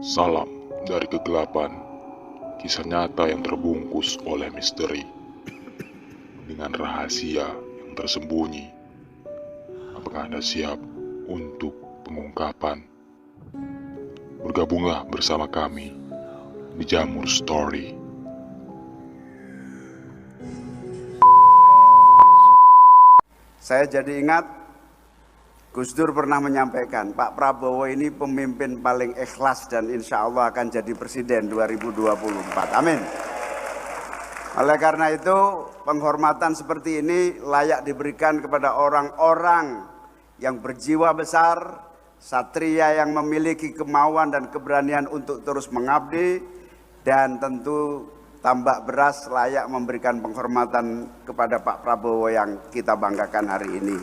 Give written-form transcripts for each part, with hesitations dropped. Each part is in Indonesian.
Salam dari kegelapan, kisah nyata yang terbungkus oleh misteri, dengan rahasia yang tersembunyi. Apakah Anda siap untuk pengungkapan? Bergabunglah bersama kami di Jamur Story. Saya jadi ingat Gus Dur pernah menyampaikan, Pak Prabowo ini pemimpin paling ikhlas dan insya Allah akan jadi presiden 2024. Amin. Oleh karena itu, penghormatan seperti ini layak diberikan kepada orang-orang yang berjiwa besar, satria yang memiliki kemauan dan keberanian untuk terus mengabdi, dan tentu Tambak Beras layak memberikan penghormatan kepada Pak Prabowo yang kita banggakan hari ini.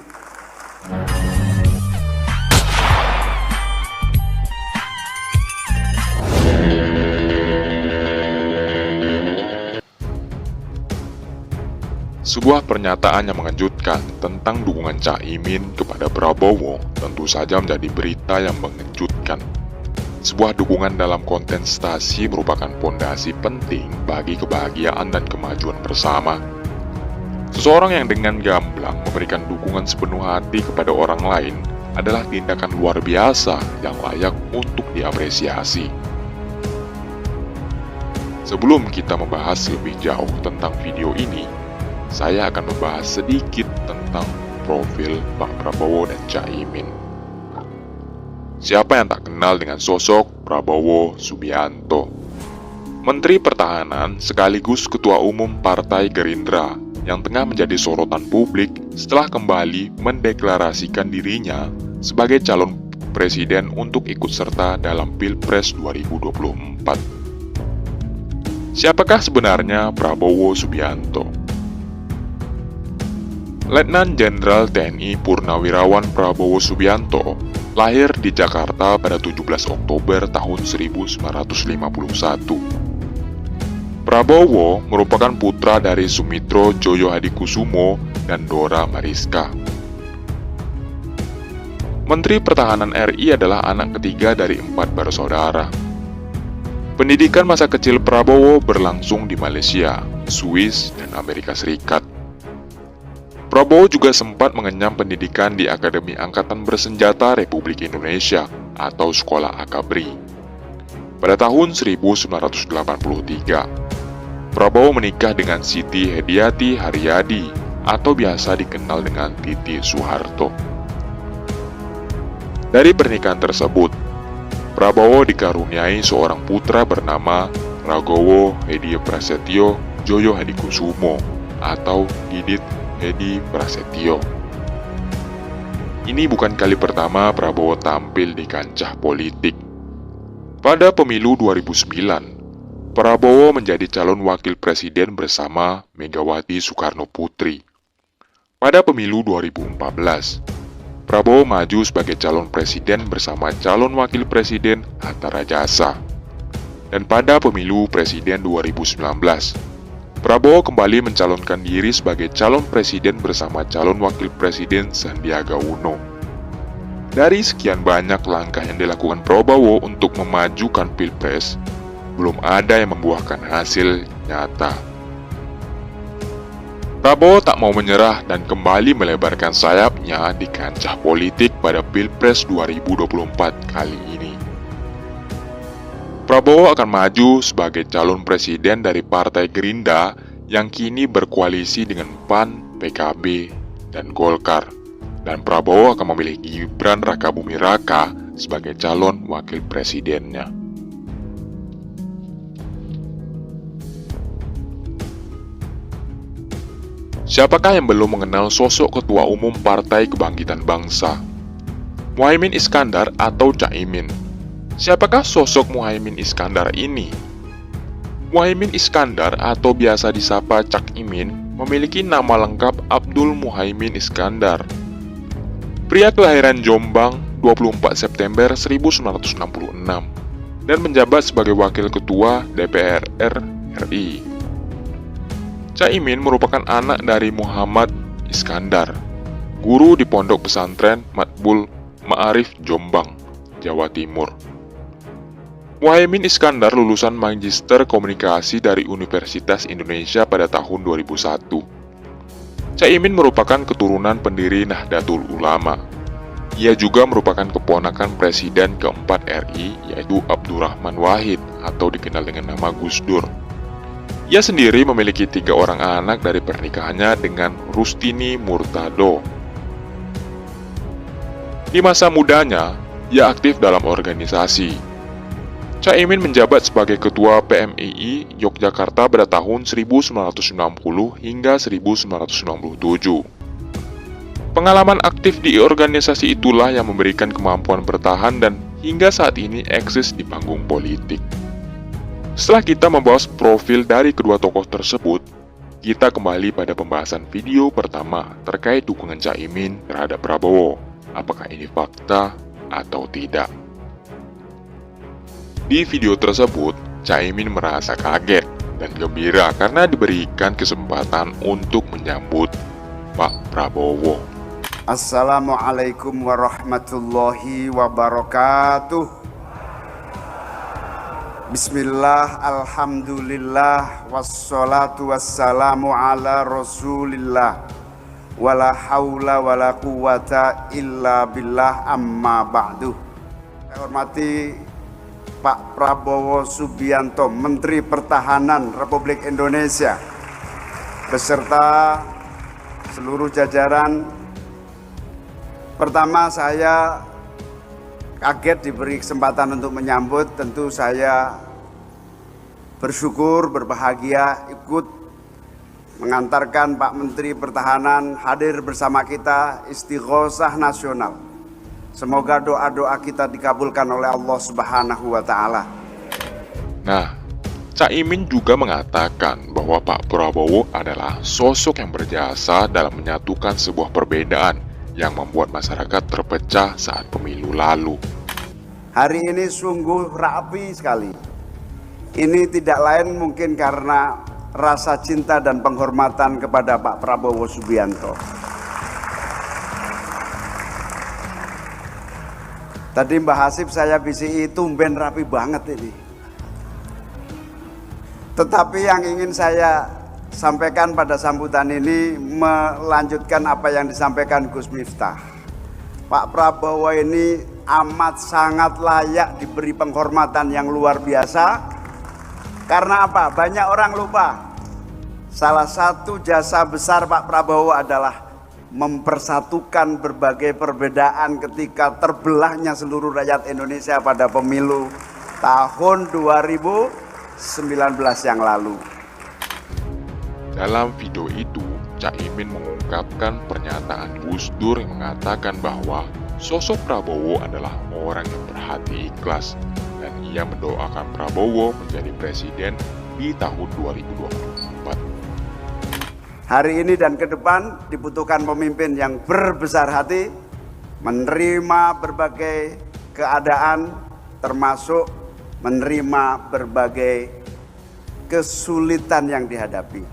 Sebuah pernyataan yang mengejutkan tentang dukungan Caimin kepada Prabowo tentu saja menjadi berita yang mengejutkan. Sebuah dukungan dalam kontestasi merupakan fondasi penting bagi kebahagiaan dan kemajuan bersama. Seseorang yang dengan gamblang memberikan dukungan sepenuh hati kepada orang lain adalah tindakan luar biasa yang layak untuk diapresiasi. Sebelum kita membahas lebih jauh tentang video ini, saya akan membahas sedikit tentang profil Pak Prabowo dan Caimin. Siapa yang tak kenal dengan sosok Prabowo Subianto? Menteri Pertahanan sekaligus Ketua Umum Partai Gerindra yang tengah menjadi sorotan publik setelah kembali mendeklarasikan dirinya sebagai calon presiden untuk ikut serta dalam Pilpres 2024. Siapakah sebenarnya Prabowo Subianto? Letnan Jenderal TNI Purnawirawan Prabowo Subianto lahir di Jakarta pada 17 Oktober tahun 1951. Prabowo merupakan putra dari Sumitro Joyo Hadikusumo dan Dora Mariska. Menteri Pertahanan RI adalah anak ketiga dari 4 bersaudara. Pendidikan masa kecil Prabowo berlangsung di Malaysia, Swiss, dan Amerika Serikat. Prabowo juga sempat mengenyam pendidikan di Akademi Angkatan Bersenjata Republik Indonesia atau Sekolah Akabri. Pada tahun 1983, Prabowo menikah dengan Siti Hediati Haryadi atau biasa dikenal dengan Titi Soeharto. Dari pernikahan tersebut, Prabowo dikaruniai seorang putra bernama Ragowo Hedi Prasetyo Joyo Hadikusumo atau Didit Hedi Prasetyo. Ini bukan kali pertama Prabowo tampil di kancah politik. Pada pemilu 2009, Prabowo menjadi calon wakil presiden bersama Megawati Soekarno Putri. Pada pemilu 2014, Prabowo maju sebagai calon presiden bersama calon wakil presiden Hatta Rajasa. Dan pada pemilu presiden 2019, Prabowo kembali mencalonkan diri sebagai calon presiden bersama calon wakil presiden Sandiaga Uno. Dari sekian banyak langkah yang dilakukan Prabowo untuk memajukan Pilpres, belum ada yang membuahkan hasil nyata. Prabowo tak mau menyerah dan kembali melebarkan sayapnya di kancah politik pada Pilpres 2024 kali ini. Prabowo akan maju sebagai calon presiden dari Partai Gerindra yang kini berkoalisi dengan PAN, PKB, dan Golkar. Dan Prabowo akan memilih Gibran Rakabuming Raka sebagai calon wakil presidennya. Siapakah yang belum mengenal sosok Ketua Umum Partai Kebangkitan Bangsa? Muhaimin Iskandar atau Caimin? Siapakah sosok Muhaimin Iskandar ini? Muhaimin Iskandar atau biasa disapa Cak Imin memiliki nama lengkap Abdul Muhaimin Iskandar. Pria kelahiran Jombang 24 September 1966 dan menjabat sebagai Wakil Ketua DPR RI. Caimin merupakan anak dari Muhammad Iskandar, guru di Pondok Pesantren Matbul Ma'arif Jombang, Jawa Timur. Muhaimin Iskandar lulusan Magister Komunikasi dari Universitas Indonesia pada tahun 2001. Caimin merupakan keturunan pendiri Nahdlatul Ulama. Ia juga merupakan keponakan Presiden keempat RI, yaitu Abdurrahman Wahid atau dikenal dengan nama Gus Dur. Ia sendiri memiliki 3 orang anak dari pernikahannya dengan Rustini Murtado. Di masa mudanya, ia aktif dalam organisasi. Caimin menjabat sebagai Ketua PMII Yogyakarta pada tahun 1990 hingga 1997. Pengalaman aktif di organisasi itulah yang memberikan kemampuan bertahan dan hingga saat ini eksis di panggung politik. Setelah kita membahas profil dari kedua tokoh tersebut, kita kembali pada pembahasan video pertama terkait dukungan Caimin terhadap Prabowo. Apakah ini fakta atau tidak? Di video tersebut, Caimin merasa kaget dan gembira karena diberikan kesempatan untuk menyambut Pak Prabowo. Assalamualaikum warahmatullahi wabarakatuh. Bismillah, alhamdulillah, wassalatu wassalamu ala rasulillah, wala hawla wala quwata illa billah, amma ba'du. Saya hormati Pak Prabowo Subianto, Menteri Pertahanan Republik Indonesia, beserta seluruh jajaran. Pertama, saya kaget diberi kesempatan untuk menyambut. Tentu saya bersyukur, berbahagia ikut mengantarkan Pak Menteri Pertahanan hadir bersama kita Istighosah Nasional. Semoga doa-doa kita dikabulkan oleh Allah Subhanahu wa Ta'ala. Nah, Caimin juga mengatakan bahwa Pak Prabowo adalah sosok yang berjasa dalam menyatukan sebuah perbedaan yang membuat masyarakat terpecah saat pemilu lalu. Hari ini sungguh rapi sekali. Ini tidak lain mungkin karena rasa cinta dan penghormatan kepada Pak Prabowo Subianto. Tadi Mbah Hasib saya bisi tumben rapi banget ini. Tetapi yang ingin saya sampaikan pada sambutan ini melanjutkan apa yang disampaikan Gus Miftah. Pak Prabowo ini amat sangat layak diberi penghormatan yang luar biasa. Karena apa? Banyak orang lupa. Salah satu jasa besar Pak Prabowo adalah mempersatukan berbagai perbedaan ketika terbelahnya seluruh rakyat Indonesia pada pemilu tahun 2019 yang lalu. Dalam video itu, Caimin mengungkapkan pernyataan Gus Dur yang mengatakan bahwa sosok Prabowo adalah orang yang berhati ikhlas dan ia mendoakan Prabowo menjadi presiden di tahun 2024. Hari ini dan ke depan dibutuhkan pemimpin yang berbesar hati, menerima berbagai keadaan, termasuk menerima berbagai kesulitan yang dihadapi.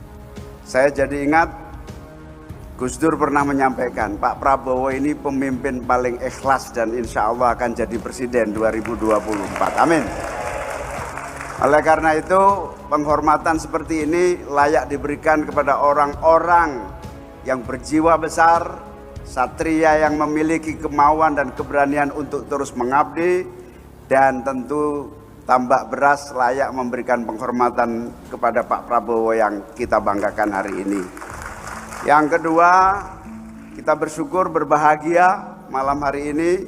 Saya jadi ingat Gus Dur pernah menyampaikan, Pak Prabowo ini pemimpin paling ikhlas dan insya Allah akan jadi presiden 2024. Amin. Oleh karena itu, penghormatan seperti ini layak diberikan kepada orang-orang yang berjiwa besar, satria yang memiliki kemauan dan keberanian untuk terus mengabdi, dan tentu Tambak Beras layak memberikan penghormatan kepada Pak Prabowo yang kita banggakan hari ini. Yang kedua, kita bersyukur, berbahagia malam hari ini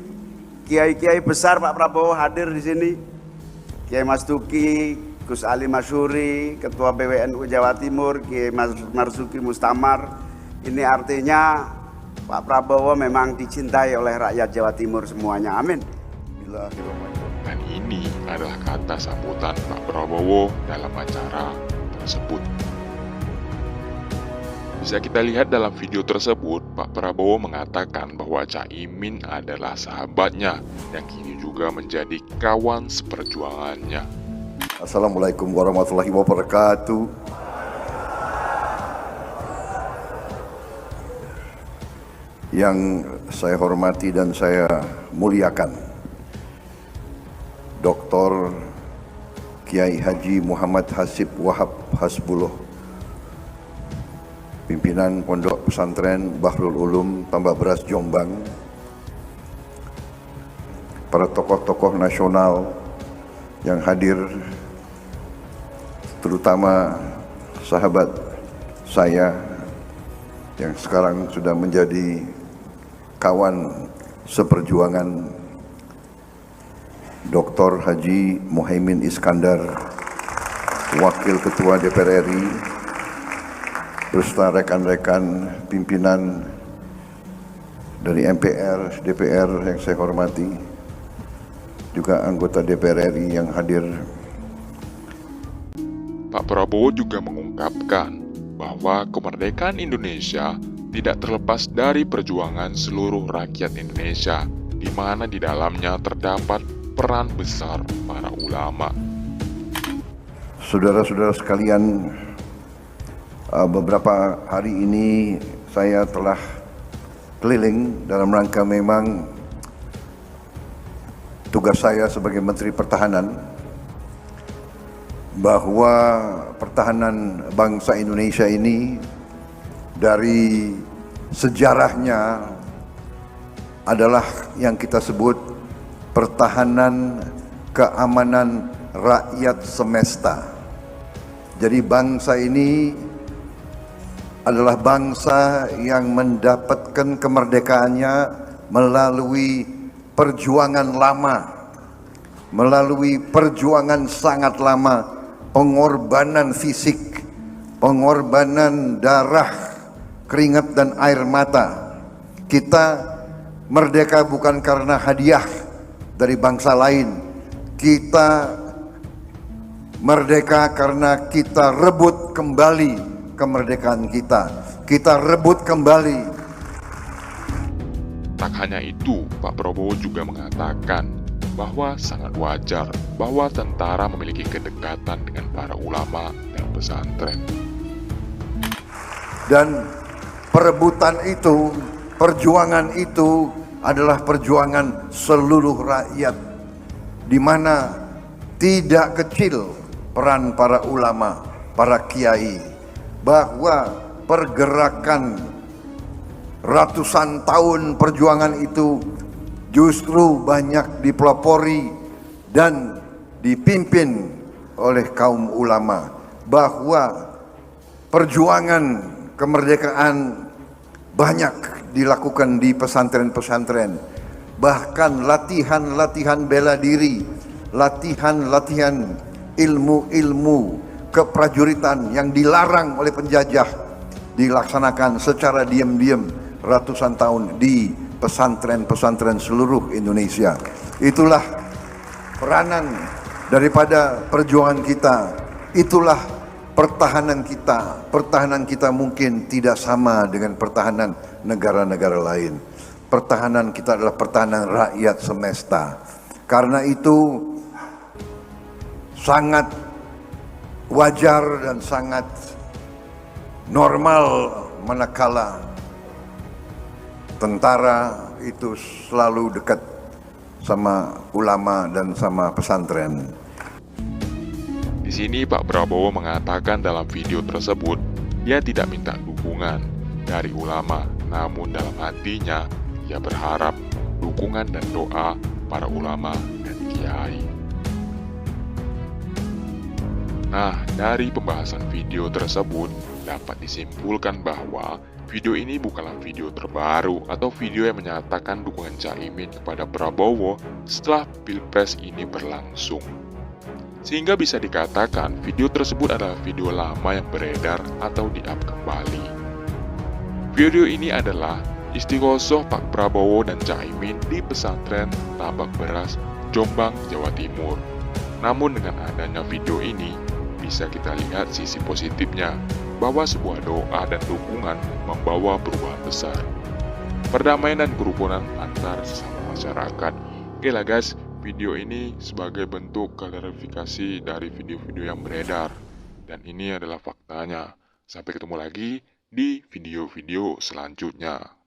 kiai-kiai besar Pak Prabowo hadir di sini. Kiai Mas Duki, Gus Ali Masyuri, Ketua PWNU Jawa Timur, Kiai Marzuki Mustamar. Ini artinya Pak Prabowo memang dicintai oleh rakyat Jawa Timur semuanya. Amin. Dan ini adalah kata sambutan Pak Prabowo dalam acara tersebut. Bisa kita lihat dalam video tersebut, Pak Prabowo mengatakan bahwa Caimin adalah sahabatnya yang kini juga menjadi kawan seperjuangannya. Assalamualaikum warahmatullahi wabarakatuh. Yang saya hormati dan saya muliakan, Dr. Kiai Haji Muhammad Hasib Wahab Hasbullah, pimpinan Pondok Pesantren Bahrul Ulum Tambak Beras Jombang, para tokoh-tokoh nasional yang hadir, terutama sahabat saya yang sekarang sudah menjadi kawan seperjuangan, Dr. Haji Muhaimin Iskandar, Wakil Ketua DPR RI, beserta rekan-rekan pimpinan dari MPR, DPR yang saya hormati, juga anggota DPR RI yang hadir. Pak Prabowo juga mengungkapkan bahwa kemerdekaan Indonesia tidak terlepas dari perjuangan seluruh rakyat Indonesia, di mana di dalamnya terdapat peran besar para ulama. Saudara-saudara sekalian, beberapa hari ini saya telah keliling dalam rangka memang tugas saya sebagai Menteri Pertahanan, bahwa pertahanan bangsa Indonesia ini dari sejarahnya adalah yang kita sebut pertahanan keamanan rakyat semesta. Jadi bangsa ini adalah bangsa yang mendapatkan kemerdekaannya melalui perjuangan lama, melalui perjuangan sangat lama, pengorbanan fisik, pengorbanan darah, keringat dan air mata. Kita merdeka bukan karena hadiah dari bangsa lain. Kita merdeka karena kita rebut kembali kemerdekaan kita. Kita rebut kembali. Tak hanya itu, Pak Prabowo juga mengatakan bahwa sangat wajar bahwa tentara memiliki kedekatan dengan para ulama dan pesantren. Dan perebutan itu, perjuangan itu adalah perjuangan seluruh rakyat, di mana tidak kecil peran para ulama, para kiai, bahwa pergerakan ratusan tahun perjuangan itu justru banyak dipelopori dan dipimpin oleh kaum ulama, bahwa perjuangan kemerdekaan banyak dilakukan di pesantren-pesantren, bahkan latihan-latihan bela diri, latihan-latihan ilmu-ilmu keprajuritan yang dilarang oleh penjajah dilaksanakan secara diam-diam ratusan tahun di pesantren-pesantren seluruh Indonesia. Itulah peranan daripada perjuangan kita, itulah pertahanan kita. Pertahanan kita mungkin tidak sama dengan pertahanan negara-negara lain. Pertahanan kita adalah pertahanan rakyat semesta. Karena itu sangat wajar dan sangat normal manakala tentara itu selalu dekat sama ulama dan sama pesantren. Di sini Pak Prabowo mengatakan dalam video tersebut, dia tidak minta dukungan dari ulama, namun dalam hatinya ia berharap dukungan dan doa para ulama dan kiai. Nah, dari pembahasan video tersebut dapat disimpulkan bahwa video ini bukanlah video terbaru atau video yang menyatakan dukungan Caimin kepada Prabowo setelah Pilpres ini berlangsung. Sehingga bisa dikatakan video tersebut adalah video lama yang beredar atau di-up kembali. Video ini adalah istighosoh Pak Prabowo dan Caimin di pesantren Tambak Beras, Jombang, Jawa Timur. Namun dengan adanya video ini, bisa kita lihat sisi positifnya, bahwa sebuah doa dan dukungan membawa perubahan besar, perdamaian dan kerukunan antar sesama masyarakat. Oke lah guys, video ini sebagai bentuk klarifikasi dari video-video yang beredar, dan ini adalah faktanya. Sampai ketemu lagi di video-video selanjutnya.